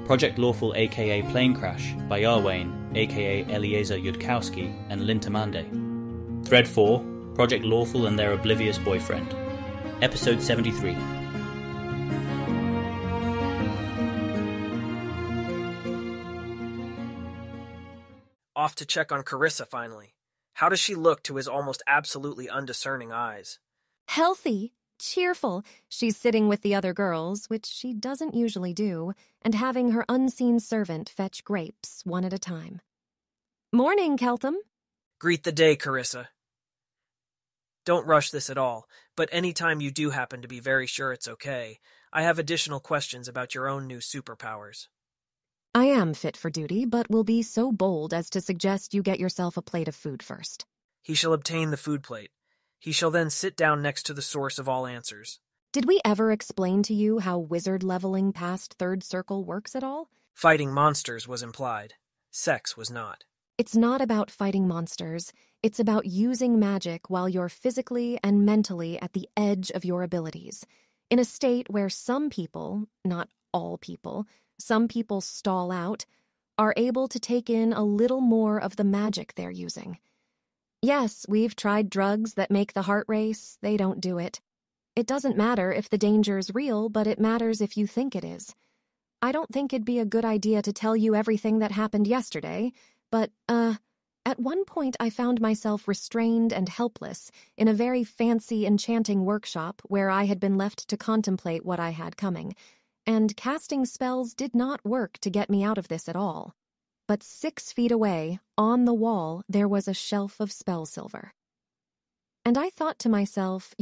Project Lawful aka Planecrash by Yarwain aka Eliezer Yudkowsky and Lintamande. Thread 4, Project Lawful and their Oblivious boyfriend. Episode 73. Off to check on Carissa finally. How does she look to his almost absolutely undiscerning eyes? Healthy, cheerful. She's sitting with the other girls, which she doesn't usually do, and having her unseen servant fetch grapes one at a time. Morning, Keltham. Greet the day, Carissa. Don't rush this at all, but anytime you do happen to be very sure it's okay, I have additional questions about your own new superpowers. I am fit for duty, but will be so bold as to suggest you get yourself a plate of food first. He shall obtain the food plate. He shall then sit down next to the source of all answers. Did we ever explain to you how wizard leveling past third circle works at all? Fighting monsters was implied. Sex was not. It's not about fighting monsters. It's about using magic while you're physically and mentally at the edge of your abilities, in a state where some people, not all people, some people stall out, are able to take in a little more of the magic they're using. Yes, we've tried drugs that make the heart race. They don't do it. It doesn't matter if the danger's real, but it matters if you think it is. I don't think it'd be a good idea to tell you everything that happened yesterday, but, at one point I found myself restrained and helpless in a very fancy enchanting workshop where I had been left to contemplate what I had coming, and casting spells did not work to get me out of this at all. But 6 feet away, on the wall, there was a shelf of spell silver. And I thought to myself,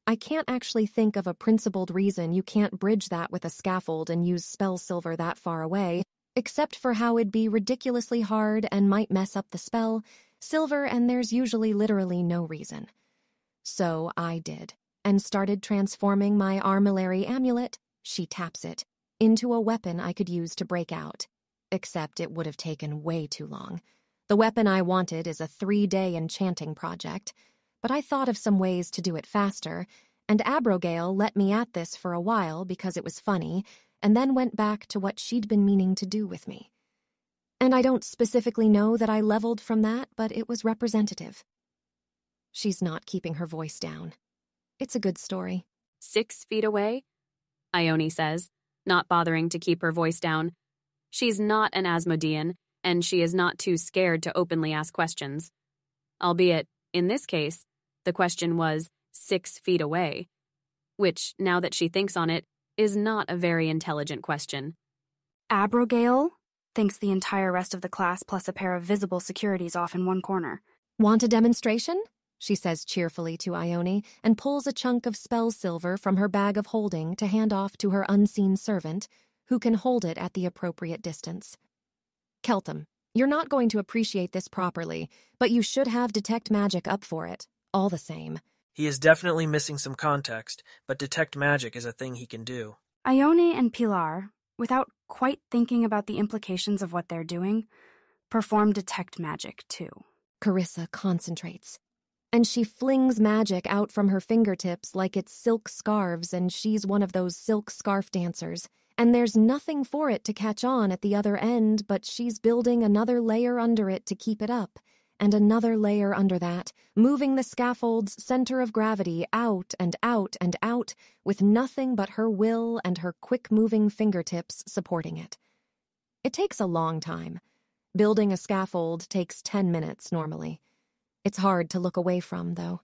I can't actually think of a principled reason you can't bridge that with a scaffold and use spell silver that far away, except for how it'd be ridiculously hard and might mess up the spell, silver, and there's usually literally no reason. So I did, and started transforming my armillary amulet, she taps it, into a weapon I could use to break out. Except it would have taken way too long. The weapon I wanted is a 3-day enchanting project, but I thought of some ways to do it faster, and Abrogale let me at this for a while because it was funny, and then went back to what she'd been meaning to do with me. And I don't specifically know that I leveled from that, but it was representative. She's not keeping her voice down. It's a good story. 6 feet away? Ione says, not bothering to keep her voice down. She's not an Asmodean, and she is not too scared to openly ask questions. Albeit, in this case, the question was 6 feet away, which, now that she thinks on it, is not a very intelligent question. Abrogale thinks the entire rest of the class plus a pair of visible securities off in one corner. Want a demonstration? She says cheerfully to Ione, and pulls a chunk of spell silver from her bag of holding to hand off to her unseen servant, who can hold it at the appropriate distance. Keltham, you're not going to appreciate this properly, but you should have detect magic up for it, all the same. He is definitely missing some context, but detect magic is a thing he can do. Ione and Pilar, without quite thinking about the implications of what they're doing, perform detect magic too. Carissa concentrates, and she flings magic out from her fingertips like it's silk scarves, and she's one of those silk scarf dancers. And there's nothing for it to catch on at the other end, but she's building another layer under it to keep it up, and another layer under that, moving the scaffold's center of gravity out and out and out, with nothing but her will and her quick-moving fingertips supporting it. It takes a long time. Building a scaffold takes 10 minutes normally. It's hard to look away from, though.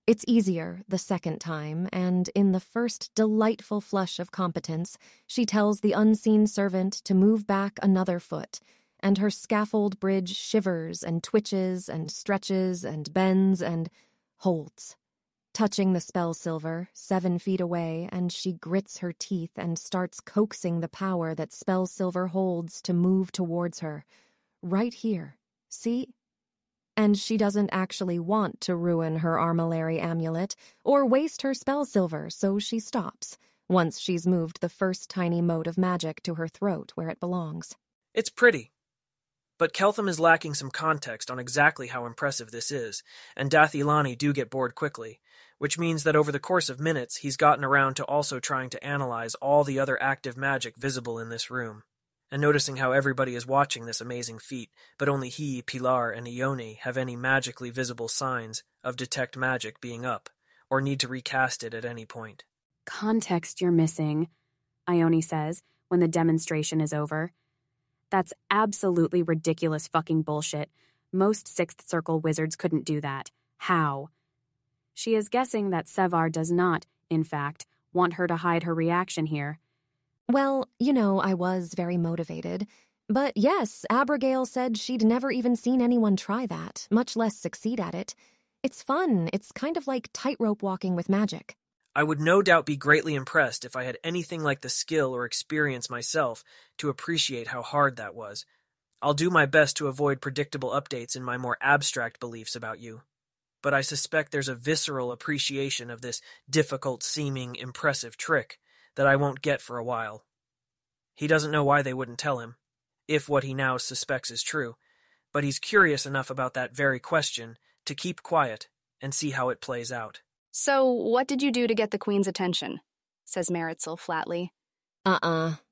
It's easier the second time, and in the first delightful flush of competence, she tells the unseen servant to move back another foot, and her scaffold bridge shivers and twitches and stretches and bends and holds. Touching the spell silver, 7 feet away, and she grits her teeth and starts coaxing the power that spell silver holds to move towards her. Right here. See? And she doesn't actually want to ruin her armillary amulet or waste her spell silver, so she stops, once she's moved the first tiny mote of magic to her throat where it belongs. It's pretty. But Keltham is lacking some context on exactly how impressive this is, and Dathilani do get bored quickly, which means that over the course of minutes he's gotten around to also trying to analyze all the other active magic visible in this room. and noticing how everybody is watching this amazing feat, but only he, Pilar, and Ione have any magically visible signs of detect magic being up, or need to recast it at any point. Context you're missing, Ione says when the demonstration is over. That's absolutely ridiculous fucking bullshit. Most Sixth Circle wizards couldn't do that. How? She is guessing that Sevar does not, in fact, want her to hide her reaction here. Well, I was very motivated. But yes, Abigail said she'd never even seen anyone try that, much less succeed at it. It's fun. It's kind of like tightrope walking with magic. I would no doubt be greatly impressed if I had anything like the skill or experience myself to appreciate how hard that was. I'll do my best to avoid predictable updates in my more abstract beliefs about you. But I suspect there's a visceral appreciation of this difficult-seeming, impressive trick that I won't get for a while. He doesn't know why they wouldn't tell him, if what he now suspects is true, but he's curious enough about that very question to keep quiet and see how it plays out. So, what did you do to get the Queen's attention? Says Maritzel flatly.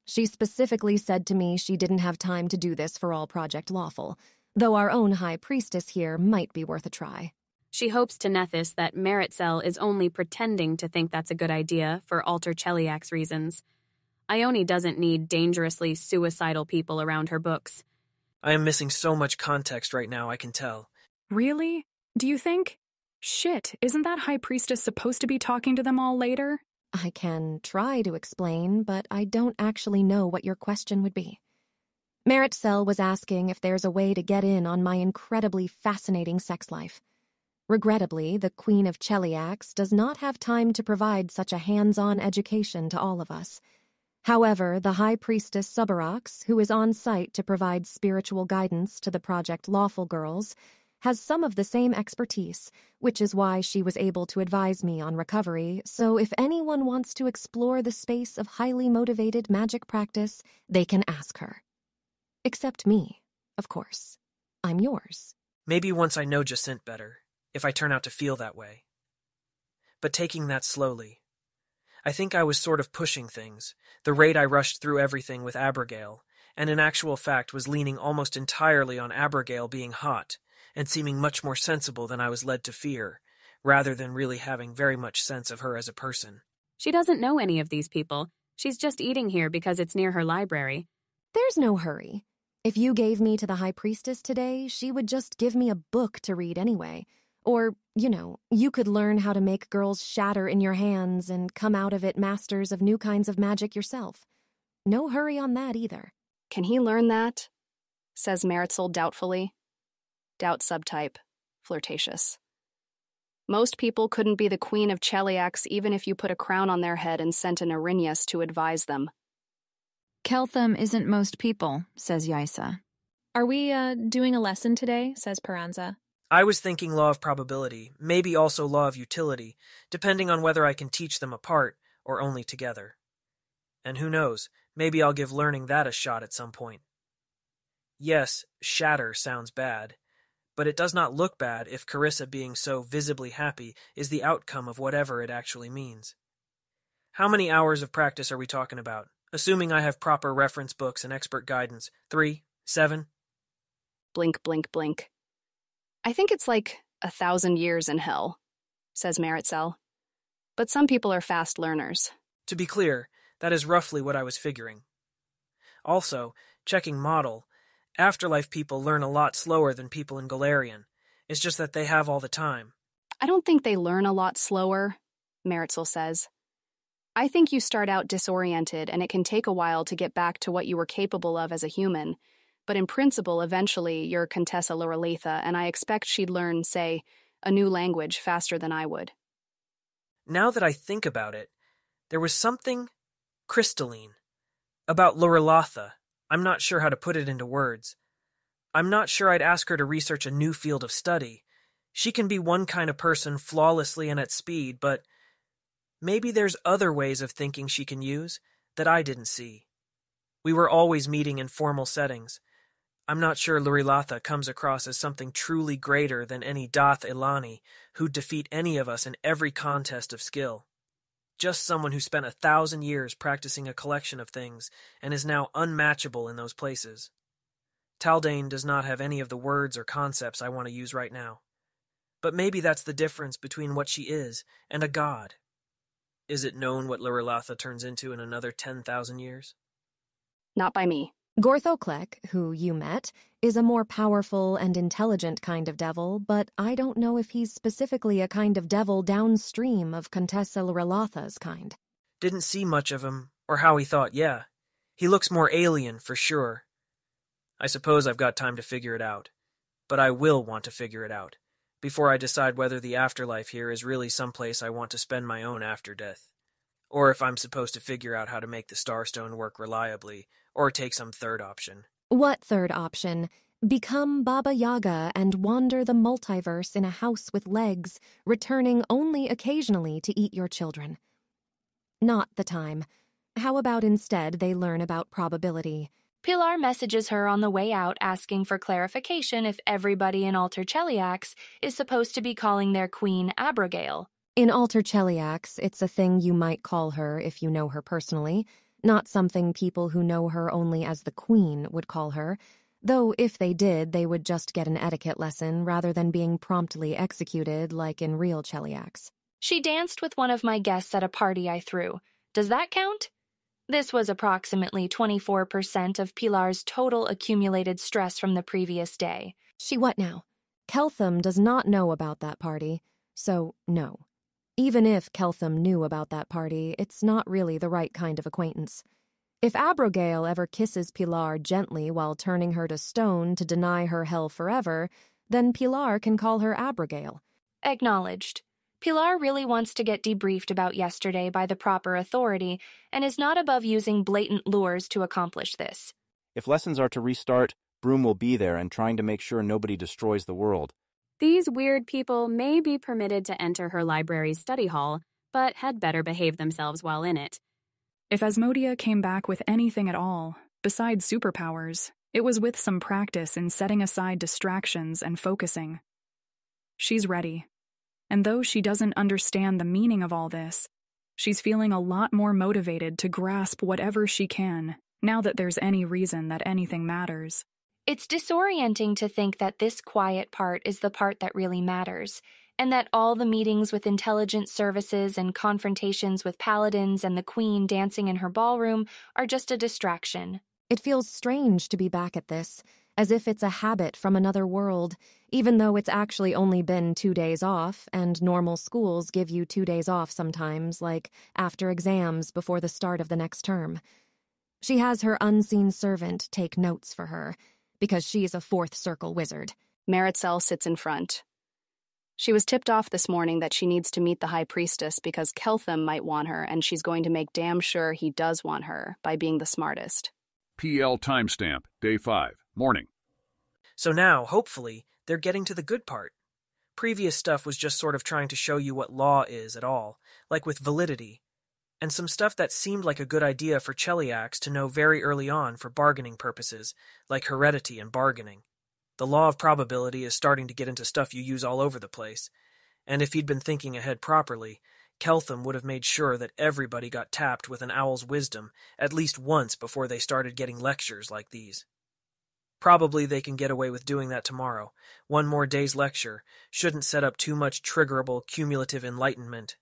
She specifically said to me she didn't have time to do this for all Project Lawful, though our own High Priestess here might be worth a try. She hopes to Nethys that Maritzel is only pretending to think that's a good idea for Alter Cheliax's reasons. Ione doesn't need dangerously suicidal people around her books. I am missing so much context right now, I can tell. Really? Do you think? Shit, isn't that High Priestess supposed to be talking to them all later? I can try to explain, but I don't actually know what your question would be. Maritzel was asking if there's a way to get in on my incredibly fascinating sex life. Regrettably, the Queen of Cheliax does not have time to provide such a hands-on education to all of us. However, the High Priestess Subarax, who is on site to provide spiritual guidance to the Project Lawful girls, has some of the same expertise, which is why she was able to advise me on recovery, so if anyone wants to explore the space of highly motivated magic practice, they can ask her. Except me, of course. I'm yours. Maybe once I know Jacinthe better, if I turn out to feel that way. But taking that slowly. I think I was sort of pushing things, the rate I rushed through everything with Abigail, and in actual fact was leaning almost entirely on Abigail being hot, and seeming much more sensible than I was led to fear, rather than really having very much sense of her as a person. She doesn't know any of these people. She's just eating here because it's near her library. There's no hurry. If you gave me to the High Priestess today, she would just give me a book to read anyway. Or, you could learn how to make girls shatter in your hands and come out of it masters of new kinds of magic yourself. No hurry on that either. Can he learn that? Says Maritzel doubtfully. Doubt subtype. Flirtatious. Most people couldn't be the Queen of Cheliax even if you put a crown on their head and sent an Arrhenius to advise them. Keltham isn't most people, says Yaisa. Are we, doing a lesson today, says Peranza. I was thinking law of probability, maybe also law of utility, depending on whether I can teach them apart or only together. And who knows, maybe I'll give learning that a shot at some point. Yes, shatter sounds bad, but it does not look bad if Carissa being so visibly happy is the outcome of whatever it actually means. How many hours of practice are we talking about? Assuming I have proper reference books and expert guidance. 3? 7? Blink, blink, blink. I think it's like 1,000 years in hell, says Maritzel. But some people are fast learners. To be clear, that is roughly what I was figuring. Also, checking model, Afterlife people learn a lot slower than people in Galarian. It's just that they have all the time. I don't think they learn a lot slower, Maritzel says. I think you start out disoriented and it can take a while to get back to what you were capable of as a human. But in principle, eventually, you're Contessa Loreletha, and I expect she'd learn, say, a new language faster than I would. Now that I think about it, there was something crystalline about Loreletha. I'm not sure how to put it into words. I'm not sure I'd ask her to research a new field of study. She can be one kind of person flawlessly and at speed, but maybe there's other ways of thinking she can use that I didn't see. We were always meeting in formal settings. I'm not sure Loreletha comes across as something truly greater than any Dath Ilani who'd defeat any of us in every contest of skill. Just someone who spent 1,000 years practicing a collection of things and is now unmatchable in those places. Taldane does not have any of the words or concepts I want to use right now. But maybe that's the difference between what she is and a god. Is it known what Lirilatha turns into in another 10,000 years? Not by me. Gorthoklek, who you met, is a more powerful and intelligent kind of devil, but I don't know if he's specifically a kind of devil downstream of Contessa Lirilatha's kind. Didn't see much of him, or how he thought, yeah. He looks more alien, for sure. I suppose I've got time to figure it out. But I will want to figure it out, before I decide whether the afterlife here is really someplace I want to spend my own after death. Or if I'm supposed to figure out how to make the Starstone work reliably, or take some third option. What third option? Become Baba Yaga and wander the multiverse in a house with legs, returning only occasionally to eat your children. Not the time. How about instead they learn about probability? Pilar messages her on the way out asking for clarification if everybody in Alter Cheliax is supposed to be calling their queen Abigail. In Alter Cheliax, it's a thing you might call her if you know her personally, not something people who know her only as the queen would call her, though if they did, they would just get an etiquette lesson rather than being promptly executed like in real Cheliax. She danced with one of my guests at a party I threw. Does that count? This was approximately 24% of Pilar's total accumulated stress from the previous day. She what now? Keltham does not know about that party, so no. Even if Keltham knew about that party, it's not really the right kind of acquaintance. If Abigail ever kisses Pilar gently while turning her to stone to deny her hell forever, then Pilar can call her Abigail. Acknowledged. Pilar really wants to get debriefed about yesterday by the proper authority and is not above using blatant lures to accomplish this. If lessons are to restart, Broom will be there and trying to make sure nobody destroys the world. These weird people may be permitted to enter her library's study hall, but had better behave themselves while in it. If Asmodia came back with anything at all, besides superpowers, it was with some practice in setting aside distractions and focusing. She's ready. And though she doesn't understand the meaning of all this, she's feeling a lot more motivated to grasp whatever she can, now that there's any reason that anything matters. It's disorienting to think that this quiet part is the part that really matters, and that all the meetings with intelligence services and confrontations with paladins and the queen dancing in her ballroom are just a distraction. It feels strange to be back at this, as if it's a habit from another world, even though it's actually only been 2 days off, and normal schools give you 2 days off sometimes, like after exams before the start of the next term. She has her unseen servant take notes for her, because she's a fourth circle wizard. Maritzel sits in front. She was tipped off this morning that she needs to meet the High Priestess because Keltham might want her, and she's going to make damn sure he does want her by being the smartest. PL timestamp, day 5, morning. So now, hopefully, they're getting to the good part. Previous stuff was just sort of trying to show you what law is at all, like with validity, and some stuff that seemed like a good idea for Cheliax to know very early on for bargaining purposes, like heredity and bargaining. The law of probability is starting to get into stuff you use all over the place, and if he'd been thinking ahead properly, Keltham would have made sure that everybody got tapped with an owl's wisdom at least once before they started getting lectures like these. Probably they can get away with doing that tomorrow. One more day's lecture shouldn't set up too much triggerable cumulative enlightenment.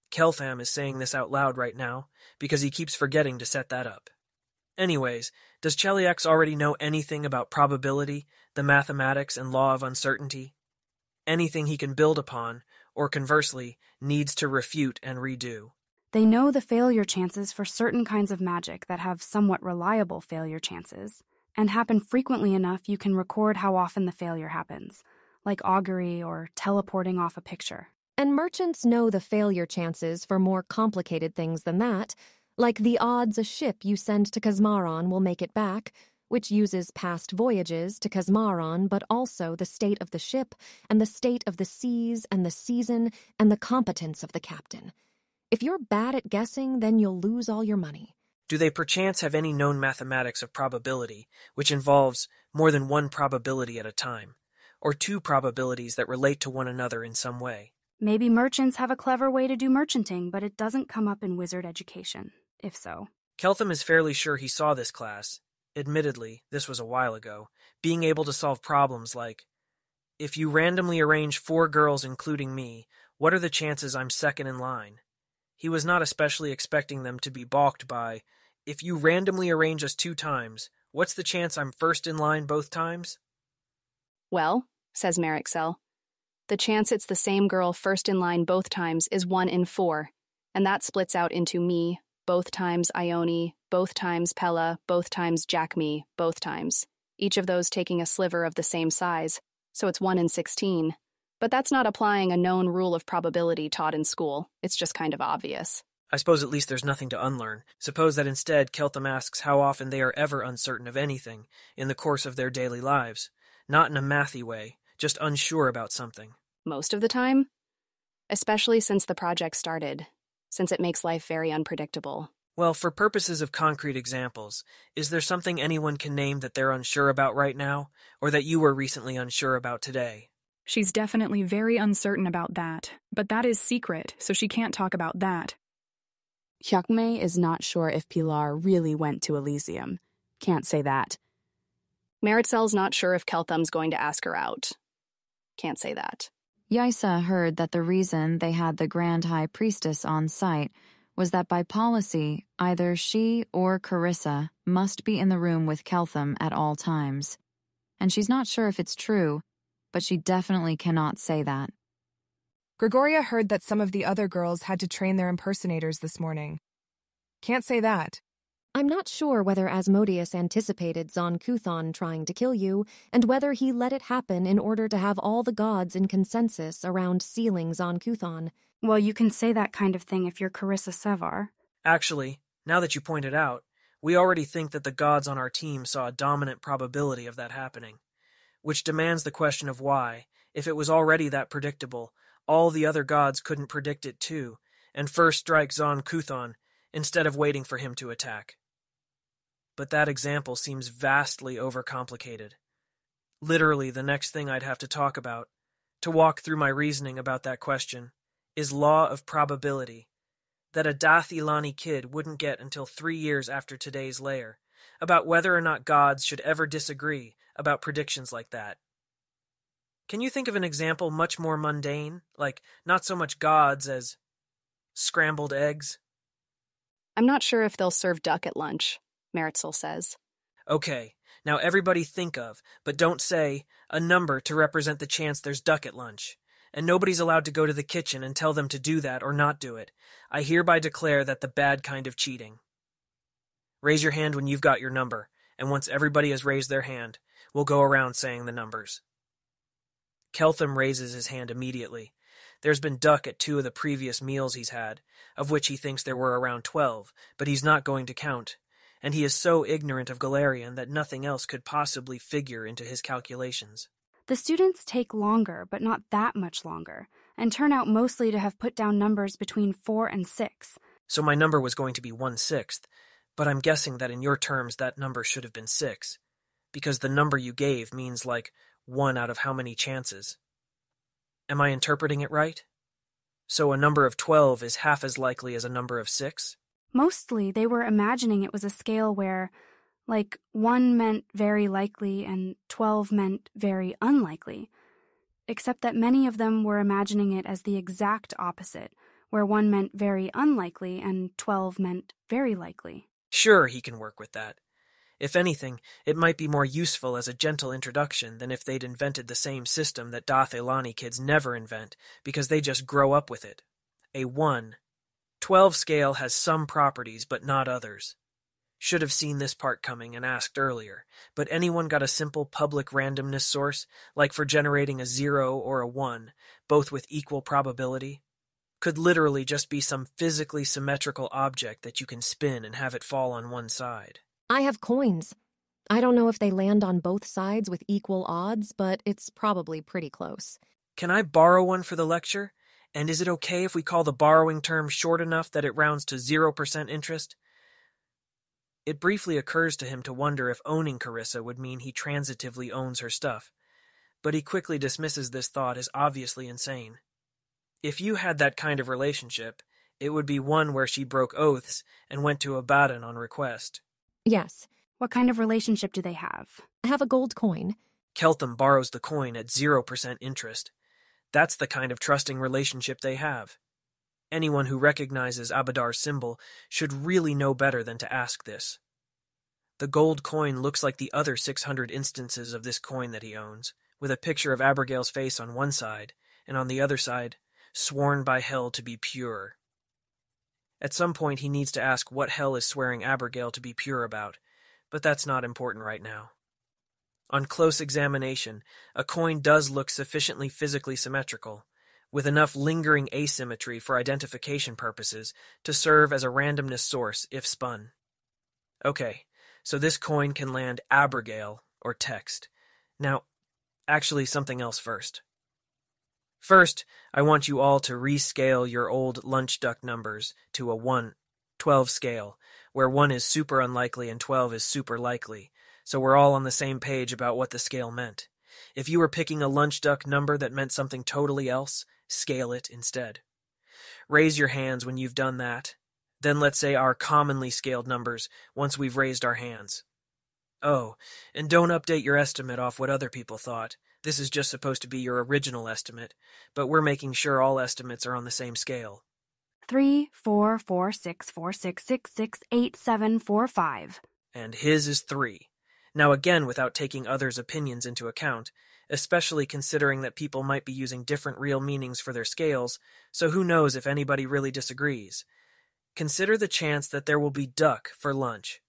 Keltham is saying this out loud right now because he keeps forgetting to set that up. Anyways, does Cheliax already know anything about probability, the mathematics, and law of uncertainty? Anything he can build upon, or conversely, needs to refute and redo? They know the failure chances for certain kinds of magic that have somewhat reliable failure chances, and happen frequently enough you can record how often the failure happens, like augury or teleporting off a picture. And merchants know the failure chances for more complicated things than that, like the odds a ship you send to Kazmaron will make it back, which uses past voyages to Kazmaron, but also the state of the ship and the state of the seas and the season and the competence of the captain. If you're bad at guessing, then you'll lose all your money. Do they perchance have any known mathematics of probability, which involves more than one probability at a time, or two probabilities that relate to one another in some way? Maybe merchants have a clever way to do merchanting, but it doesn't come up in wizard education, if so. Keltham is fairly sure he saw this class. Admittedly, this was a while ago. Being able to solve problems like, if you randomly arrange 4 girls including me, what are the chances I'm second in line? He was not especially expecting them to be balked by, if you randomly arrange us 2 times, what's the chance I'm first in line both times? Well, says Merixel, the chance it's the same girl first in line both times is 1 in 4, and that splits out into me, both times Ione, both times Pella, both times Jackme, both times, each of those taking a sliver of the same size, so it's 1 in 16. But that's not applying a known rule of probability taught in school. It's just kind of obvious. I suppose at least there's nothing to unlearn. Suppose that instead Keltham asks how often they are ever uncertain of anything in the course of their daily lives. Not in a mathy way, just unsure about something. Most of the time? Especially since the project started, since it makes life very unpredictable. Well, for purposes of concrete examples, is there something anyone can name that they're unsure about right now, or that you were recently unsure about today? She's definitely very uncertain about that, but that is secret, so she can't talk about that. Hyakme is not sure if Pilar really went to Elysium. Can't say that. Meritzel's not sure if Keltham's going to ask her out. Can't say that. Yaisa heard that the reason they had the Grand High Priestess on site was that by policy, either she or Carissa must be in the room with Keltham at all times. And she's not sure if it's true, but she definitely cannot say that. Gregoria heard that some of the other girls had to train their impersonators this morning. Can't say that. I'm not sure whether Asmodeus anticipated Zon Kuthon trying to kill you, and whether he let it happen in order to have all the gods in consensus around sealing Zon Kuthon. Well, you can say that kind of thing if you're Carissa Sevar. Actually, now that you point it out, we already think that the gods on our team saw a dominant probability of that happening, which demands the question of why, if it was already that predictable, all the other gods couldn't predict it too, and first strike Zon Kuthon, instead of waiting for him to attack. But that example seems vastly overcomplicated. Literally, the next thing I'd have to talk about, to walk through my reasoning about that question, is law of probability, that a Dath Ilani kid wouldn't get until 3 years after today's layer, about whether or not gods should ever disagree about predictions like that. Can you think of an example much more mundane, like not so much gods as scrambled eggs? I'm not sure if they'll serve duck at lunch, Meritzel says. Okay, now everybody think of, but don't say, a number to represent the chance there's duck at lunch. And nobody's allowed to go to the kitchen and tell them to do that or not do it. I hereby declare that the bad kind of cheating. Raise your hand when you've got your number, and once everybody has raised their hand, we'll go around saying the numbers. Keltham raises his hand immediately. There's been duck at 2 of the previous meals he's had, of which he thinks there were around 12, but he's not going to count, and he is so ignorant of Galarian that nothing else could possibly figure into his calculations. The students take longer, but not that much longer, and turn out mostly to have put down numbers between 4 and 6. So my number was going to be 1/6, but I'm guessing that in your terms that number should have been 6, because the number you gave means like 1 out of how many chances? Am I interpreting it right? So a number of 12 is half as likely as a number of 6? Mostly, they were imagining it was a scale where, like, 1 meant very likely and 12 meant very unlikely. Except that many of them were imagining it as the exact opposite, where 1 meant very unlikely and 12 meant very likely. Sure, he can work with that. If anything, it might be more useful as a gentle introduction than if they'd invented the same system that Dath Ilani kids never invent, because they just grow up with it. A 1/12 scale has some properties, but not others. Should have seen this part coming and asked earlier, but anyone got a simple public randomness source, like for generating a 0 or a 1, both with equal probability? Could literally just be some physically symmetrical object that you can spin and have it fall on one side. I have coins. I don't know if they land on both sides with equal odds, but it's probably pretty close. Can I borrow one for the lecture? And is it okay if we call the borrowing term short enough that it rounds to 0% interest? It briefly occurs to him to wonder if owning Carissa would mean he transitively owns her stuff, but he quickly dismisses this thought as obviously insane. If you had that kind of relationship, it would be one where she broke oaths and went to Abaddon on request. Yes. What kind of relationship do they have? I have a gold coin. Keltham borrows the coin at 0% interest. That's the kind of trusting relationship they have. Anyone who recognizes Abadar's symbol should really know better than to ask this. The gold coin looks like the other 600 instances of this coin that he owns, with a picture of Abigail's face on one side, and on the other side, sworn by hell to be pure. At some point he needs to ask what hell is swearing Abigail to be pure about, but that's not important right now. On close examination, a coin does look sufficiently physically symmetrical, with enough lingering asymmetry for identification purposes to serve as a randomness source if spun. Okay, so this coin can land Abigail or text. Now, actually something else first. First, I want you all to rescale your old lunch duck numbers to a 12 scale, where 1 is super unlikely and 12 is super likely, so we're all on the same page about what the scale meant. If you were picking a lunch duck number that meant something totally else, scale it instead. Raise your hands when you've done that. Then let's say our commonly scaled numbers once we've raised our hands. Oh, and don't update your estimate off what other people thought. This is just supposed to be your original estimate, but we're making sure all estimates are on the same scale. 3, 4, 4, 6, 4, 6, 6, 6, 8, 7, 4, 5. And his is 3. Now again, without taking others' opinions into account, especially considering that people might be using different real meanings for their scales, so who knows if anybody really disagrees. Consider the chance that there will be duck for lunch,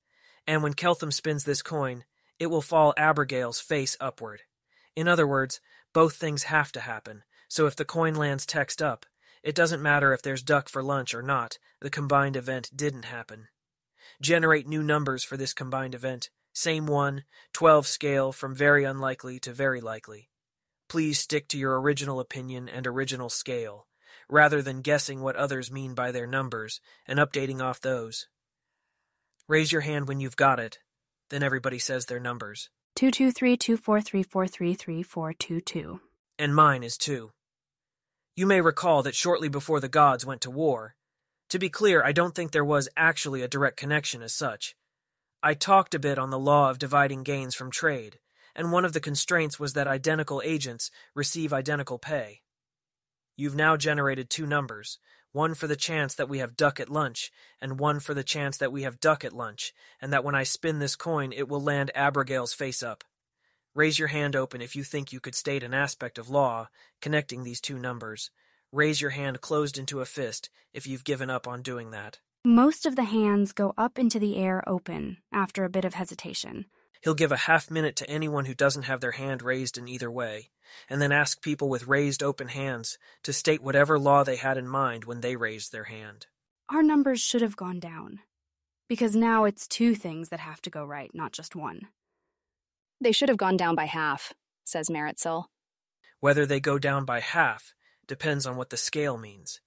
and when Keltham spins this coin, it will fall Abigail's face upward. In other words, both things have to happen, so if the coin lands text up, it doesn't matter if there's duck for lunch or not, the combined event didn't happen. Generate new numbers for this combined event. Same 1, 12 scale from very unlikely to very likely. Please stick to your original opinion and original scale, rather than guessing what others mean by their numbers and updating off those. Raise your hand when you've got it, then everybody says their numbers. 223 243 433 422. And mine is 2. You may recall that shortly before the gods went to war, to be clear, I don't think there was actually a direct connection as such. I talked a bit on the law of dividing gains from trade, and one of the constraints was that identical agents receive identical pay. You've now generated 2 numbers, 1 for the chance that we have duck at lunch, and 1 for the chance that we have duck at lunch, and that when I spin this coin it will land Abigail's face up. Raise your hand open if you think you could state an aspect of law connecting these 2 numbers. Raise your hand closed into a fist if you've given up on doing that. Most of the hands go up into the air open after a bit of hesitation. He'll give a half minute to anyone who doesn't have their hand raised in either way, and then ask people with raised open hands to state whatever law they had in mind when they raised their hand. Our numbers should have gone down, because now it's 2 things that have to go right, not just 1. They should have gone down by half, says Maritzel. Whether they go down by half depends on what the scale means.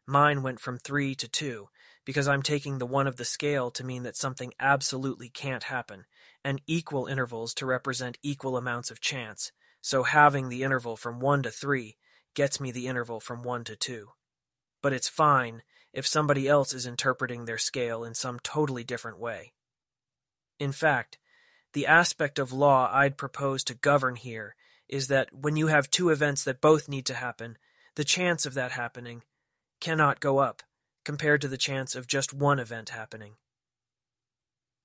Mine went from 3 to 2, because I'm taking the 1 of the scale to mean that something absolutely can't happen, and equal intervals to represent equal amounts of chance, so having the interval from 1 to 3 gets me the interval from 1 to 2. But it's fine if somebody else is interpreting their scale in some totally different way. In fact, the aspect of law I'd propose to govern here is that when you have 2 events that both need to happen, the chance of that happening cannot go up compared to the chance of just 1 event happening.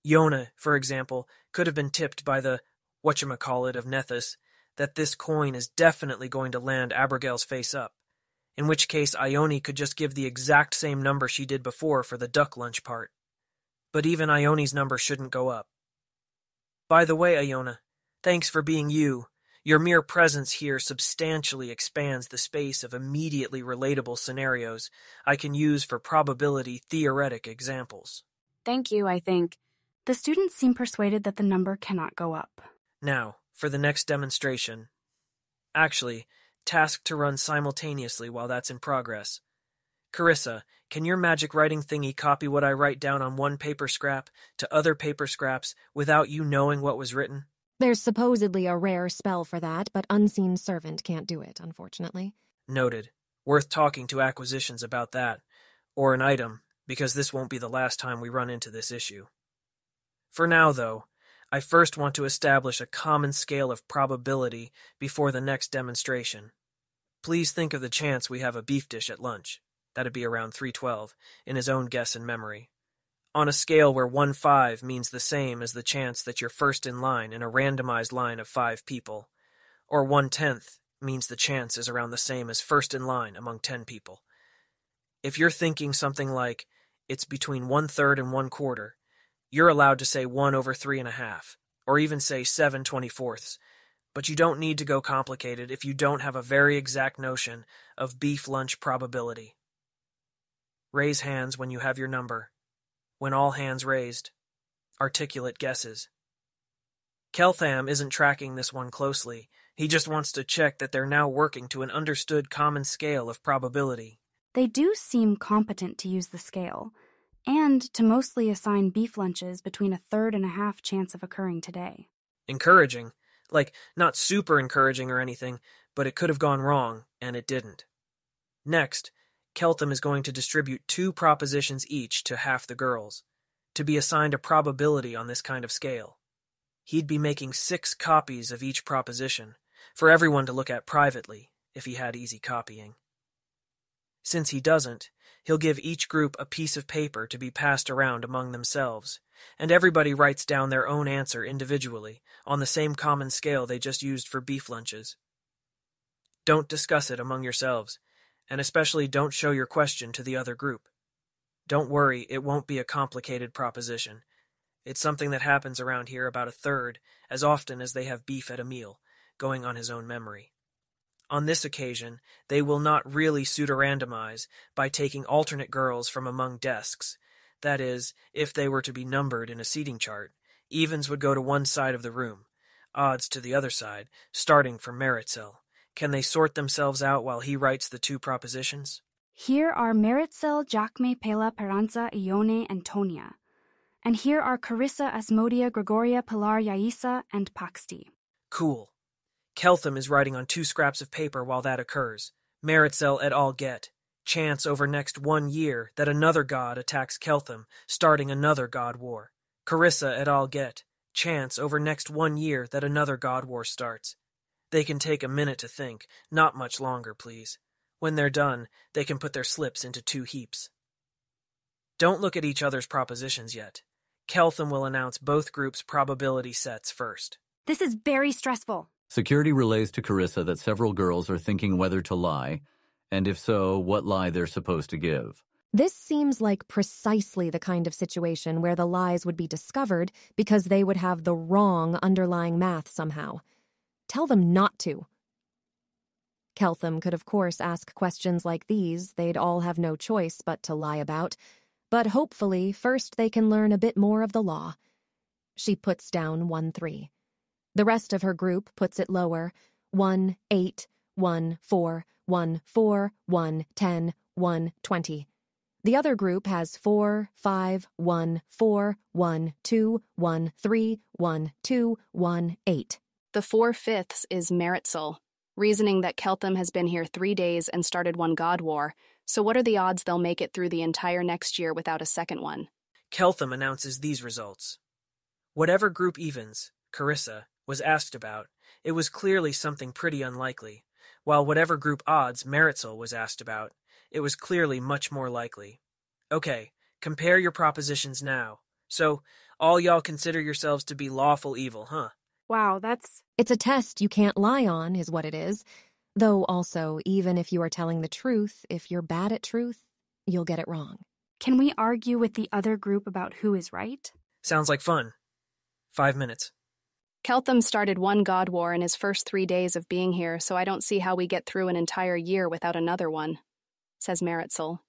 Yona, for example, could have been tipped by the whatchamacallit of Nethys that this coin is definitely going to land Abigail's face up, in which case Ione could just give the exact same number she did before for the duck lunch part. But even Ione's number shouldn't go up. By the way, Iona, thanks for being you. Your mere presence here substantially expands the space of immediately relatable scenarios I can use for probability theoretic examples. Thank you, I think. The students seem persuaded that the number cannot go up. Now, for the next demonstration. Actually, task to run simultaneously while that's in progress. Carissa, can your magic writing thingy copy what I write down on one paper scrap to other paper scraps without you knowing what was written? There's supposedly a rare spell for that, but Unseen Servant can't do it, unfortunately. Noted. Worth talking to acquisitions about that, or an item, because this won't be the last time we run into this issue. For now, though, I first want to establish a common scale of probability before the next demonstration. Please think of the chance we have a beef dish at lunch. That'd be around 312, in his own guess and memory. On a scale where 1-5 means the same as the chance that you're first in line in a randomized line of 5 people, or 1/10 means the chance is around the same as first in line among 10 people. If you're thinking something like, it's between 1/3 and 1/4, you're allowed to say 1/3.5, or even say 7/24, but you don't need to go complicated if you don't have a very exact notion of beef lunch probability. Raise hands when you have your number. When all hands raised, articulate guesses. Keltham isn't tracking this one closely. He just wants to check that they're now working to an understood common scale of probability. They do seem competent to use the scale, and to mostly assign beef lunches between 1/3 and 1/2 chance of occurring today. Encouraging. Like, not super encouraging or anything, but it could have gone wrong, and it didn't. Next, Keltham is going to distribute 2 propositions each to half the girls, to be assigned a probability on this kind of scale. He'd be making 6 copies of each proposition, for everyone to look at privately, if he had easy copying. Since he doesn't, he'll give each group a piece of paper to be passed around among themselves, and everybody writes down their own answer individually, on the same common scale they just used for beef lunches. Don't discuss it among yourselves, and especially don't show your question to the other group. Don't worry, it won't be a complicated proposition. It's something that happens around here about 1/3, as often as they have beef at a meal, going on his own memory. On this occasion, they will not really pseudo-randomize by taking alternate girls from among desks. That is, if they were to be numbered in a seating chart, evens would go to one side of the room, odds to the other side, starting from Meritzel. Can they sort themselves out while he writes the 2 propositions? Here are Meritzel, Jacme, Pela, Peranza, Ione, and Tonia. And here are Carissa, Asmodia, Gregoria, Pilar, Yaisa, and Paxti. Cool. Keltham is writing on 2 scraps of paper while that occurs. Meritzel et al. Get. Chance over next 1 year that another god attacks Keltham, starting another god war. Carissa et al. Get. Chance over next 1 year that another god war starts. They can take a minute to think, not much longer, please. When they're done, they can put their slips into 2 heaps. Don't look at each other's propositions yet. Keltham will announce both groups' probability sets first. This is very stressful. Security relays to Carissa that several girls are thinking whether to lie, and if so, what lie they're supposed to give. This seems like precisely the kind of situation where the lies would be discovered because they would have the wrong underlying math somehow. Tell them not to. Keltham could of course ask questions like these they'd all have no choice but to lie about, but hopefully first they can learn a bit more of the law. She puts down 1-3. The rest of her group puts it lower, 1-8, 1-4, 1-4, 1-10, 1-20. The other group has 4, 5, 1, 4, 1, 2, 1, 3, 1, 2, 1, 8. The 4/5 is Meritzel, reasoning that Keltham has been here 3 days and started one god war, so what are the odds they'll make it through the entire next year without a second one? Keltham announces these results. Whatever group evens, Carissa, was asked about, it was clearly something pretty unlikely, while whatever group odds Meritzel was asked about, it was clearly much more likely. Okay, compare your propositions now. So, all y'all consider yourselves to be lawful evil, huh? Wow, that's... It's a test you can't lie on, is what it is. Though also, even if you are telling the truth, if you're bad at truth, you'll get it wrong. Can we argue with the other group about who is right? Sounds like fun. 5 minutes. Keltham started one god war in his first 3 days of being here, so I don't see how we get through an entire year without another one, says Meritzel.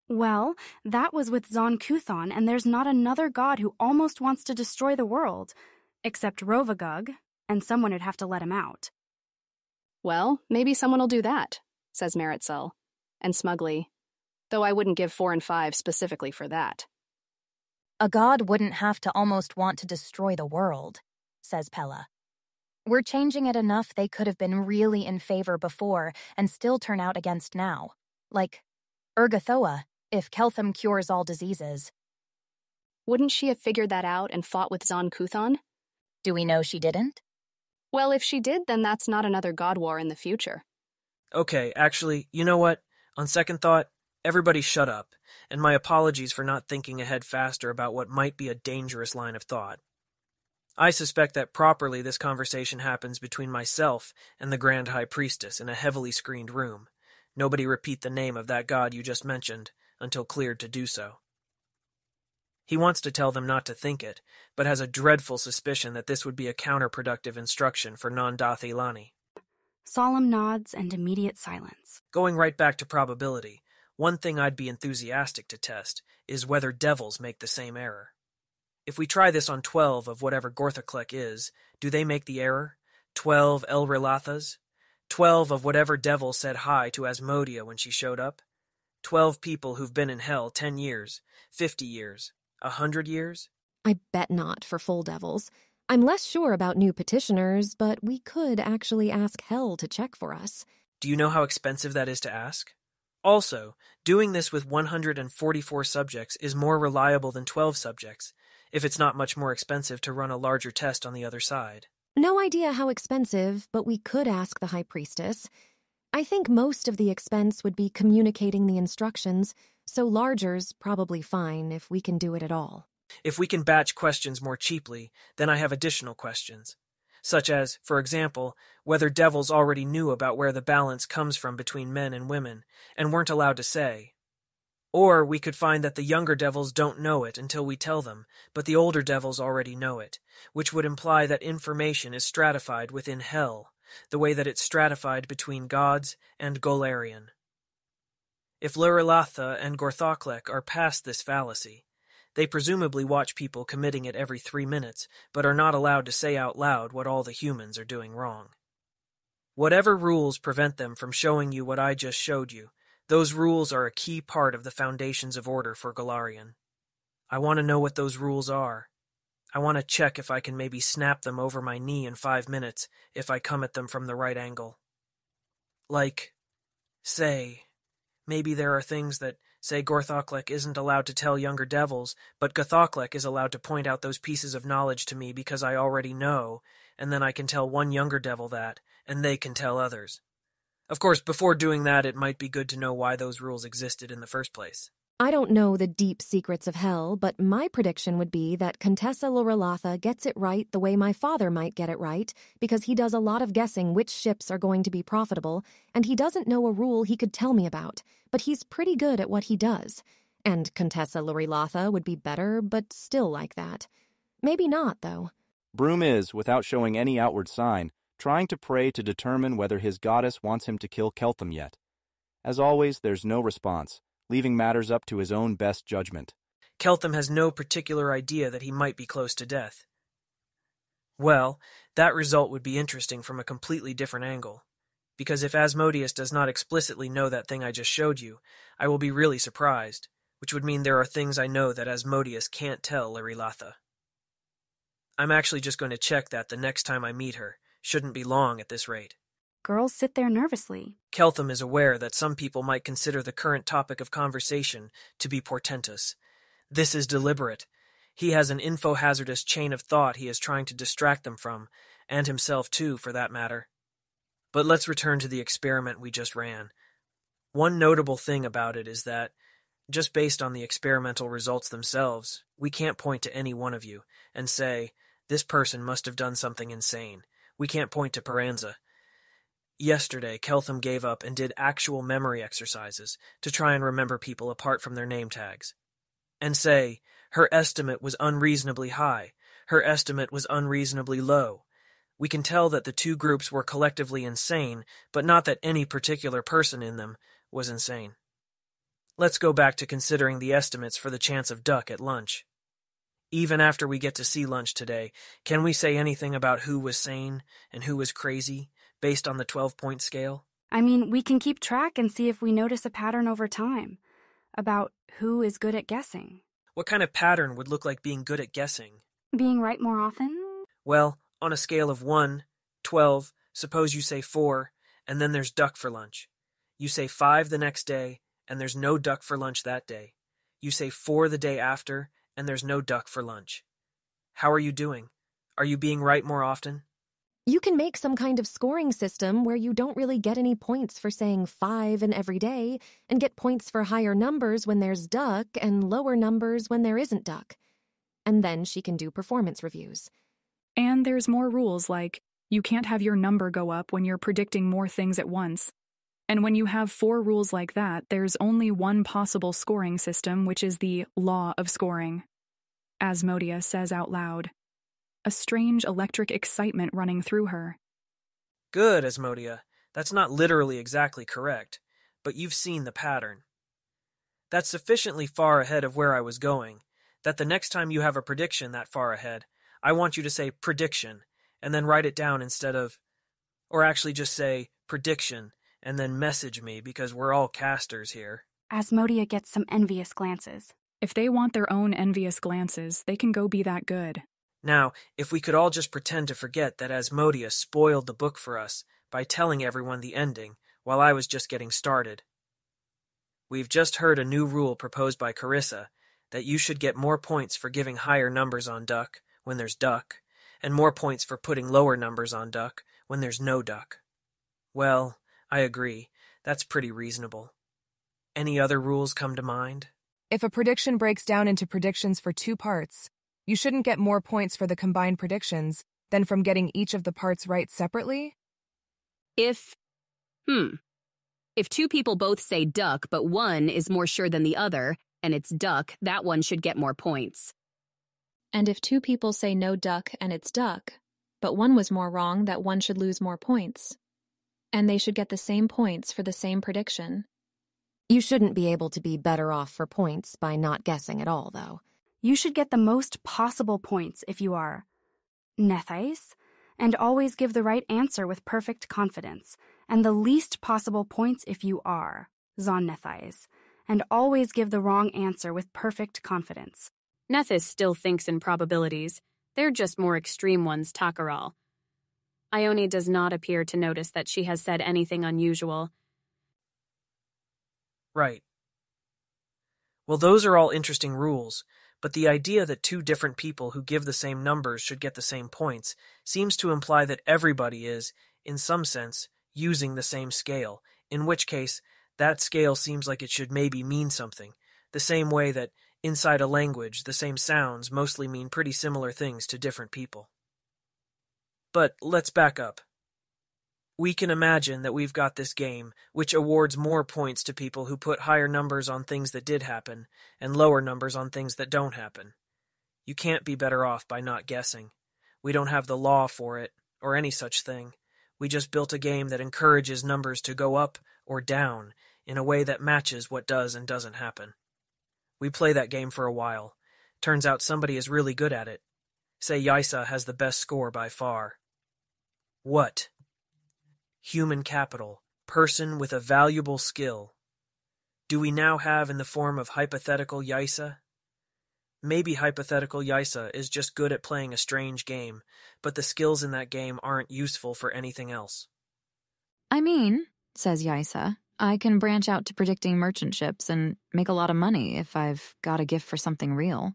Well, that was with Zon Kuthon, and there's not another god who almost wants to destroy the world, except Rovagug, and someone would have to let him out. Well, maybe someone will do that, says Meritzel, and smugly, though I wouldn't give 4 and 5 specifically for that. A god wouldn't have to almost want to destroy the world, says Pella. We're changing it enough they could have been really in favor before and still turn out against now. Like Ergothoa, if Keltham cures all diseases. Wouldn't she have figured that out and fought with Zon Kuthon? Do we know she didn't? Well, if she did, then that's not another god war in the future. Okay, actually, you know what? On second thought, everybody shut up, and my apologies for not thinking ahead faster about what might be a dangerous line of thought. I suspect that properly this conversation happens between myself and the Grand High Priestess in a heavily screened room. Nobody repeat the name of that god you just mentioned until cleared to do so. He wants to tell them not to think it, but has a dreadful suspicion that this would be a counterproductive instruction for non-Dath Ilani. Solemn nods and immediate silence. Going right back to probability, one thing I'd be enthusiastic to test is whether devils make the same error. If we try this on 12 of whatever Gorthaklek is, do they make the error? 12 El-Rilathas? 12 of whatever devil said hi to Asmodia when she showed up? 12 people who've been in hell 10 years, 50 years, 100 years? I bet not for full devils. I'm less sure about new petitioners, but we could actually ask Hell to check for us. Do you know how expensive that is to ask? Also, doing this with 144 subjects is more reliable than 12 subjects, if it's not much more expensive to run a larger test on the other side. No idea how expensive, but we could ask the High Priestess. I think most of the expense would be communicating the instructions, so larger's probably fine if we can do it at all. If we can batch questions more cheaply, then I have additional questions, such as, for example, whether devils already knew about where the balance comes from between men and women, and weren't allowed to say. Or we could find that the younger devils don't know it until we tell them, but the older devils already know it, which would imply that information is stratified within Hell, the way that it's stratified between gods and Golarion. If Lurilatha and Gorthaklek are past this fallacy, they presumably watch people committing it every 3 minutes, but are not allowed to say out loud what all the humans are doing wrong. Whatever rules prevent them from showing you what I just showed you, those rules are a key part of the foundations of order for Golarion. I want to know what those rules are. I want to check if I can maybe snap them over my knee in 5 minutes if I come at them from the right angle. Like, say, maybe there are things that say Gorthaklek isn't allowed to tell younger devils, but Gorthaklek is allowed to point out those pieces of knowledge to me because I already know, and then I can tell one younger devil that, and they can tell others. Of course, before doing that, it might be good to know why those rules existed in the first place. I don't know the deep secrets of Hell, but my prediction would be that Contessa Lurilatha gets it right the way my father might get it right, because he does a lot of guessing which ships are going to be profitable, and he doesn't know a rule he could tell me about, but he's pretty good at what he does. And Contessa Lurilatha would be better, but still like that. Maybe not, though. Broom is, without showing any outward sign, trying to pray to determine whether his goddess wants him to kill Keltham yet. As always, there's no response, leaving matters up to his own best judgment. Keltham has no particular idea that he might be close to death. Well, that result would be interesting from a completely different angle, because if Asmodeus does not explicitly know that thing I just showed you, I will be really surprised, which would mean there are things I know that Asmodeus can't tell Lurilatha. I'm actually just going to check that the next time I meet her. Shouldn't be long at this rate. Girls sit there nervously. Keltham is aware that some people might consider the current topic of conversation to be portentous. This is deliberate. He has an info-hazardous chain of thought he is trying to distract them from, and himself too, for that matter. But let's return to the experiment we just ran. One notable thing about it is that, just based on the experimental results themselves, we can't point to any one of you and say, this person must have done something insane. We can't point to Peranza. Yesterday, Keltham gave up and did actual memory exercises to try and remember people apart from their name tags. And say, her estimate was unreasonably high, her estimate was unreasonably low. We can tell that the two groups were collectively insane, but not that any particular person in them was insane. Let's go back to considering the estimates for the chance of duck at lunch. Even after we get to see lunch today, can we say anything about who was sane and who was crazy, based on the 12-point scale? I mean, we can keep track and see if we notice a pattern over time, about who is good at guessing. What kind of pattern would look like being good at guessing? Being right more often? Well, on a scale of 1, 12, suppose you say 4, and then there's duck for lunch. You say 5 the next day, and there's no duck for lunch that day. You say 4 the day after, and there's no duck for lunch. How are you doing? Are you being right more often? You can make some kind of scoring system where you don't really get any points for saying 5 in every day, and get points for higher numbers when there's duck and lower numbers when there isn't duck. And then she can do performance reviews. And there's more rules like, you can't have your number go up when you're predicting more things at once. And when you have 4 rules like that, there's only one possible scoring system, which is the law of scoring. Asmodia says out loud, a strange electric excitement running through her. Good, Asmodia. That's not literally exactly correct, but you've seen the pattern. That's sufficiently far ahead of where I was going, that the next time you have a prediction that far ahead, I want you to say prediction, and then write it down instead of, or actually just say prediction, and then message me because we're all casters here. Asmodia gets some envious glances. If they want their own envious glances, they can go be that good. Now, if we could all just pretend to forget that Asmodia spoiled the book for us by telling everyone the ending while I was just getting started. We've just heard a new rule proposed by Carissa, that you should get more points for giving higher numbers on duck when there's duck, and more points for putting lower numbers on duck when there's no duck. Well, I agree. That's pretty reasonable. Any other rules come to mind? If a prediction breaks down into predictions for 2 parts, you shouldn't get more points for the combined predictions than from getting each of the parts right separately? If 2 people both say duck, but one is more sure than the other, and it's duck, that one should get more points. And if 2 people say no duck and it's duck, but one was more wrong, that one should lose more points. And they should get the same points for the same prediction. You shouldn't be able to be better off for points by not guessing at all, though. You should get the most possible points if you are Nethais, and always give the right answer with perfect confidence, and the least possible points if you are Zon Nethais, and always give the wrong answer with perfect confidence. Nethys still thinks in probabilities. They're just more extreme ones, Takaral. Ione does not appear to notice that she has said anything unusual. Right. Well, those are all interesting rules, but the idea that 2 different people who give the same numbers should get the same points seems to imply that everybody is, in some sense, using the same scale, in which case, that scale seems like it should maybe mean something, the same way that, inside a language, the same sounds mostly mean pretty similar things to different people. But let's back up. We can imagine that we've got this game, which awards more points to people who put higher numbers on things that did happen, and lower numbers on things that don't happen. You can't be better off by not guessing. We don't have the law for it, or any such thing. We just built a game that encourages numbers to go up or down in a way that matches what does and doesn't happen. We play that game for a while. Turns out somebody is really good at it. Say Yaisa has the best score by far. What? Human capital, person with a valuable skill. Do we now have in the form of hypothetical Yaisa? Maybe hypothetical Yaisa is just good at playing a strange game, but the skills in that game aren't useful for anything else. I mean, says Yaisa, I can branch out to predicting merchant ships and make a lot of money if I've got a gift for something real.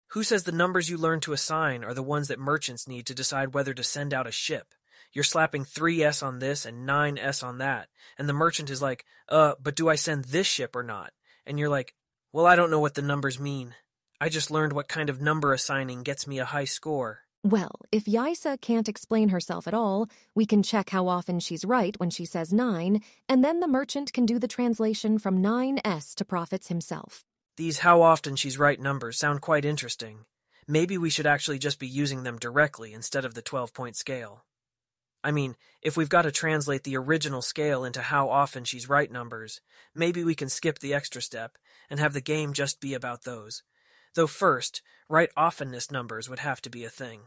Who says the numbers you learn to assign are the ones that merchants need to decide whether to send out a ship? You're slapping 3S on this and 9S on that, and the merchant is like, but do I send this ship or not? And you're like, well, I don't know what the numbers mean. I just learned what kind of number assigning gets me a high score. Well, if Yaisa can't explain herself at all, we can check how often she's right when she says 9, and then the merchant can do the translation from 9S to profits himself. These how often she's right numbers sound quite interesting. Maybe we should actually just be using them directly instead of the 12-point scale. I mean, if we've got to translate the original scale into how often she's right numbers, maybe we can skip the extra step and have the game just be about those. Though first, right offenness numbers would have to be a thing.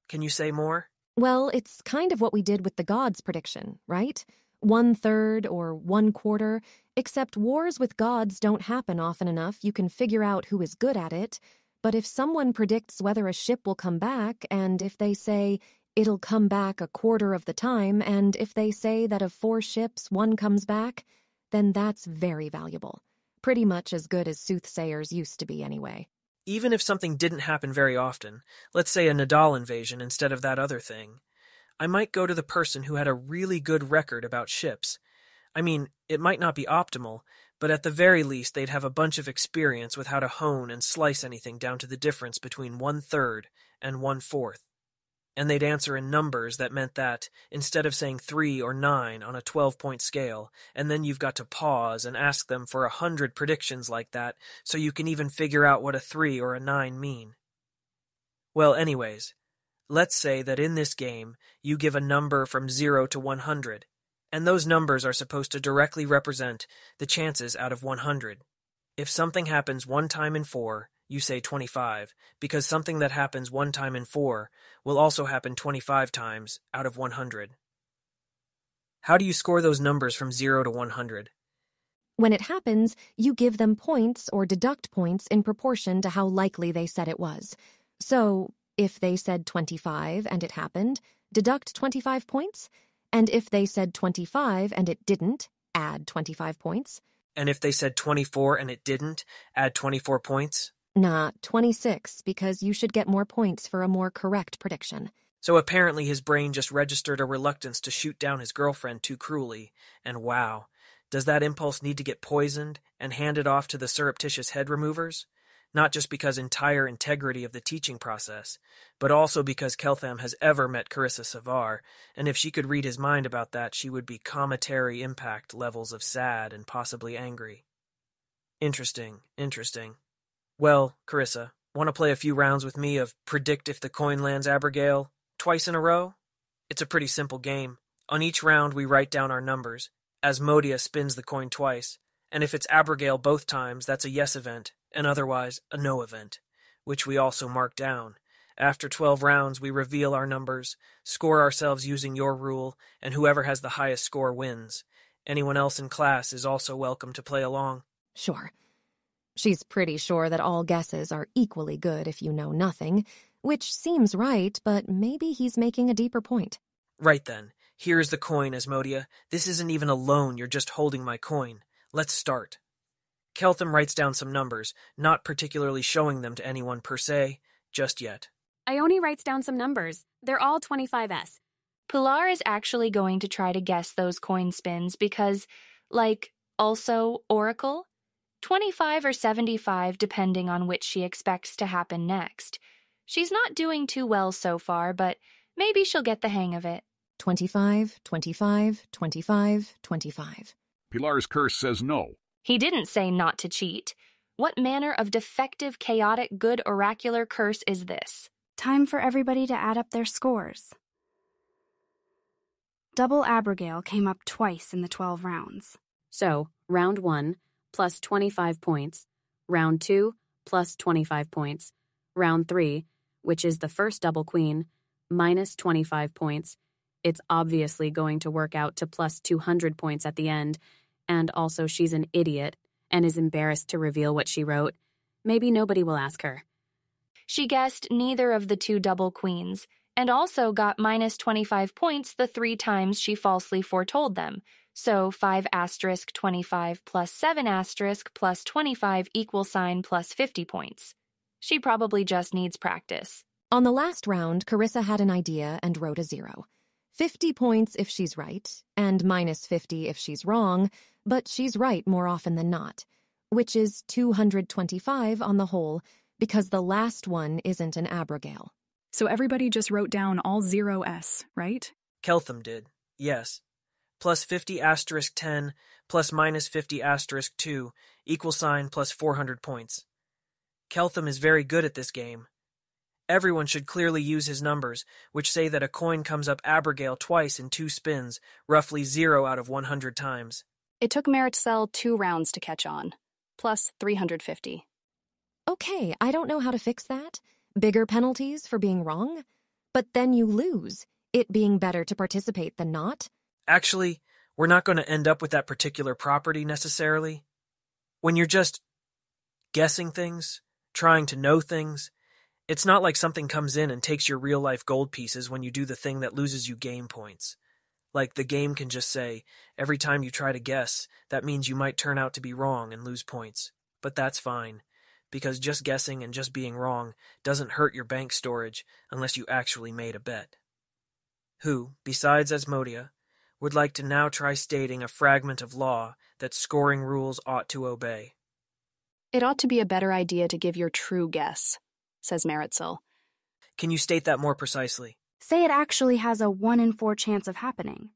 Can you say more? Well, it's kind of what we did with the gods prediction, right? 1/3 or 1/4, except wars with gods don't happen often enough you can figure out who is good at it. But if someone predicts whether a ship will come back, and if they say, It'll come back a quarter of the time, and if they say that of 4 ships, 1 comes back, then that's very valuable. Pretty much as good as soothsayers used to be anyway. Even if something didn't happen very often, let's say a Nadal invasion instead of that other thing, I might go to the person who had a really good record about ships. I mean, it might not be optimal, but at the very least they'd have a bunch of experience with how to hone and slice anything down to the difference between 1/3 and 1/4. And they'd answer in numbers that meant that, instead of saying 3 or 9 on a 12-point scale, and then you've got to pause and ask them for 100 predictions like that so you can even figure out what a 3 or a 9 mean. Well, anyways, let's say that in this game you give a number from 0 to 100, and those numbers are supposed to directly represent the chances out of 100. If something happens 1 time in 4, you say 25, because something that happens 1 time in 4 will also happen 25 times out of 100. How do you score those numbers from 0 to 100? When it happens, you give them points or deduct points in proportion to how likely they said it was. So, if they said 25 and it happened, deduct 25 points. And if they said 25 and it didn't, add 25 points. And if they said 24 and it didn't, add 24 points? Nah, 26, because you should get more points for a more correct prediction. So apparently his brain just registered a reluctance to shoot down his girlfriend too cruelly, and wow, does that impulse need to get poisoned and handed off to the surreptitious head removers? Not just because entire integrity of the teaching process, but also because Keltham has ever met Carissa Savar, and if she could read his mind about that, she would be cometary impact levels of sad and possibly angry. Interesting. Well, Carissa, want to play a few rounds with me of Predict If the Coin Lands Abigail twice in a row? It's a pretty simple game. On each round, we write down our numbers. Asmodia spins the coin twice, and if it's Abigail both times, that's a yes event, and otherwise a no event, which we also mark down. After 12 rounds, we reveal our numbers, score ourselves using your rule, and whoever has the highest score wins. Anyone else in class is also welcome to play along. Sure. She's pretty sure that all guesses are equally good if you know nothing, which seems right, but maybe he's making a deeper point. Right then. Here is the coin, Asmodia. This isn't even a loan, you're just holding my coin. Let's start. Keltham writes down some numbers, not particularly showing them to anyone per se, just yet. Ione writes down some numbers. They're all 25s. Pilar is actually going to try to guess those coin spins because, also Oracle? 25 or 75 depending on which she expects to happen next. She's not doing too well so far, but maybe she'll get the hang of it. 25, 25, 25, 25. Pilar's curse says no. He didn't say not to cheat. What manner of defective, chaotic, good oracular curse is this? Time for everybody to add up their scores. Double Abigail came up twice in the 12 rounds. So, round 1, plus 25 points. Round 2, plus 25 points. Round 3, which is the first double queen, minus 25 points. It's obviously going to work out to plus 200 points at the end, and also she's an idiot and is embarrassed to reveal what she wrote. Maybe nobody will ask her. She guessed neither of the 2 double queens, and also got minus 25 points the 3 times she falsely foretold them. So 5 * 25 plus 7 * plus 25 = plus 50 points. She probably just needs practice. On the last round, Carissa had an idea and wrote a 0. 50 points if she's right, and minus 50 if she's wrong, but she's right more often than not, which is 225 on the whole, because the last one isn't an Abigail. So everybody just wrote down all 0s, right? Keltham did, yes. Plus 50 * 10 plus minus 50 * 2 = plus 400 points. Keltham is very good at this game. Everyone should clearly use his numbers, which say that a coin comes up Abigail twice in 2 spins, roughly 0 out of 100 times. It took Meritxell 2 rounds to catch on, plus 350. Okay, I don't know how to fix that. Bigger penalties for being wrong? But then you lose, it being better to participate than not. Actually, we're not going to end up with that particular property necessarily. When you're just guessing things, trying to know things, It's not like something comes in and takes your real-life gold pieces when you do the thing that loses you game points. Like, the game can just say, every time you try to guess, that means you might turn out to be wrong and lose points. But that's fine, because just guessing and just being wrong doesn't hurt your bank storage unless you actually made a bet. Who, besides Asmodia, would like to now try stating a fragment of law that scoring rules ought to obey? It ought to be a better idea to give your true guess, says Maritzel. Can you state that more precisely? Say it actually has a 1 in 4 chance of happening.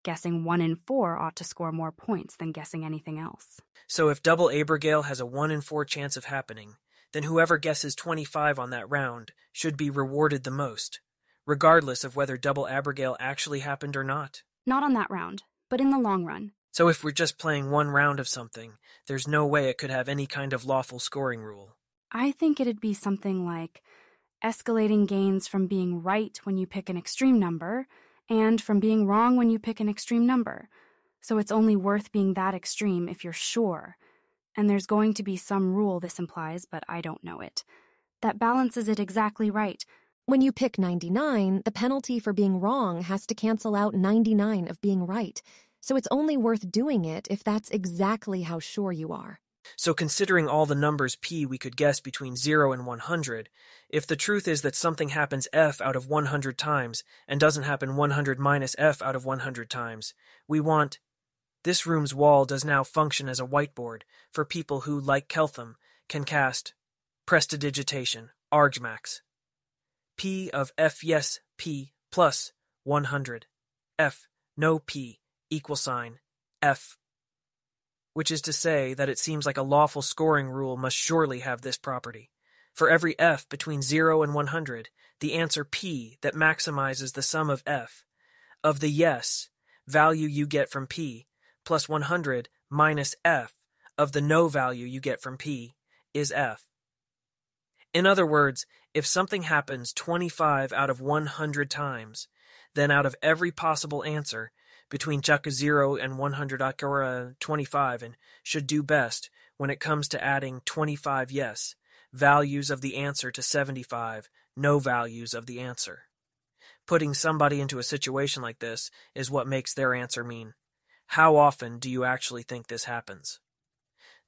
Guessing 1 in 4 ought to score more points than guessing anything else. So if Double Abigail has a 1 in 4 chance of happening, then whoever guesses 25 on that round should be rewarded the most, regardless of whether Double Abigail actually happened or not. Not on that round, but in the long run. So if we're just playing one round of something, there's no way it could have any kind of lawful scoring rule. I think it'd be something like escalating gains from being right when you pick an extreme number, and from being wrong when you pick an extreme number. So it's only worth being that extreme if you're sure. And there's going to be some rule this implies, but I don't know it, that balances it exactly right. When you pick 99, the penalty for being wrong has to cancel out 99 of being right. So it's only worth doing it if that's exactly how sure you are. So considering all the numbers p we could guess between 0 and 100, if the truth is that something happens f out of 100 times and doesn't happen 100 minus f out of 100 times, we want... This room's wall does now function as a whiteboard for people who, like Keltham, can cast prestidigitation, argmax. P of f yes p plus 100. F no p equal sign f. Which is to say that it seems like a lawful scoring rule must surely have this property. For every f between 0 and 100, the answer p that maximizes the sum of f, of the yes value you get from p, plus 100 minus f of the no value you get from p, is f. In other words, if something happens 25 out of 100 then out of every possible answer, between Chaka 0 and 100 Akara 25, and should do best when it comes to adding 25 yes, values of the answer to 75, no values of the answer. Putting somebody into a situation like this is what makes their answer mean. How often do you actually think this happens?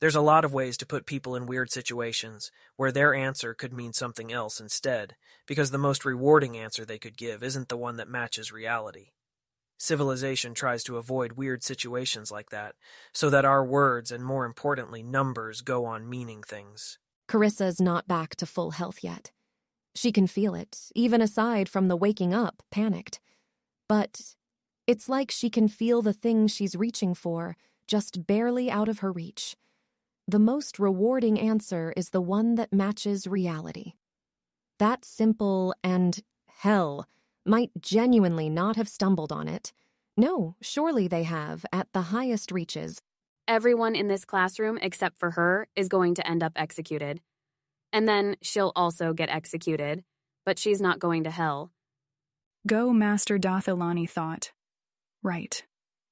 There's a lot of ways to put people in weird situations where their answer could mean something else instead, because the most rewarding answer they could give isn't the one that matches reality. Civilization tries to avoid weird situations like that, so that our words and, more importantly, numbers go on meaning things. Carissa's not back to full health yet. She can feel it, even aside from the waking up, panicked. But it's like she can feel the thing she's reaching for, just barely out of her reach. The most rewarding answer is the one that matches reality. That simple and, hell, might genuinely not have stumbled on it. No, surely they have, at the highest reaches. Everyone in this classroom, except for her, is going to end up executed. And then she'll also get executed, but she's not going to hell. Go, Master Dathilani thought. Right.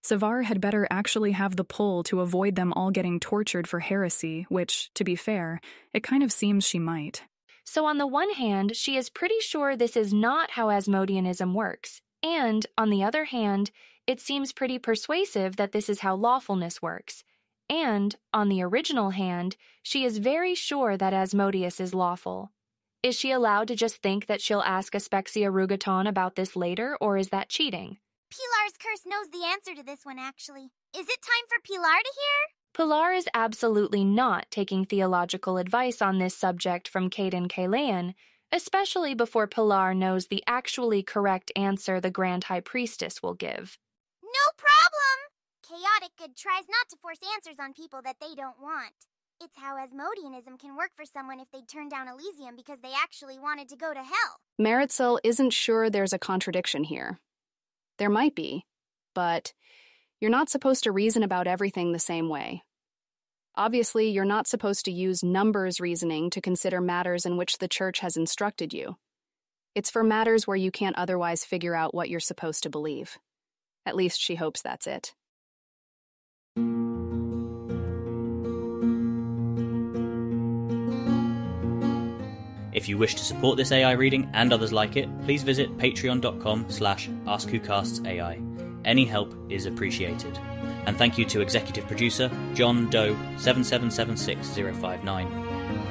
Savar had better actually have the pull to avoid them all getting tortured for heresy, which, to be fair, it kind of seems she might. So on the one hand, she is pretty sure this is not how Asmodeanism works, and, on the other hand, it seems pretty persuasive that this is how lawfulness works. And, on the original hand, she is very sure that Asmodeus is lawful. Is she allowed to just think that she'll ask Aspexia Rugaton about this later, or is that cheating? Pilar's curse knows the answer to this one, actually. Is it time for Pilar to hear? Pilar is absolutely not taking theological advice on this subject from Caden Kalean, especially before Pilar knows the actually correct answer the Grand High Priestess will give. No problem! Chaotic Good tries not to force answers on people that they don't want. It's how Asmodeanism can work for someone if they turn down Elysium because they actually wanted to go to hell. Maritzel isn't sure there's a contradiction here. There might be, but you're not supposed to reason about everything the same way. Obviously, you're not supposed to use numbers reasoning to consider matters in which the Church has instructed you. It's for matters where you can't otherwise figure out what you're supposed to believe. At least she hopes that's it. If you wish to support this AI reading and others like it, please visit patreon.com/AskWhoCastsAI. Any help is appreciated. And thank you to executive producer John Doe 7776059.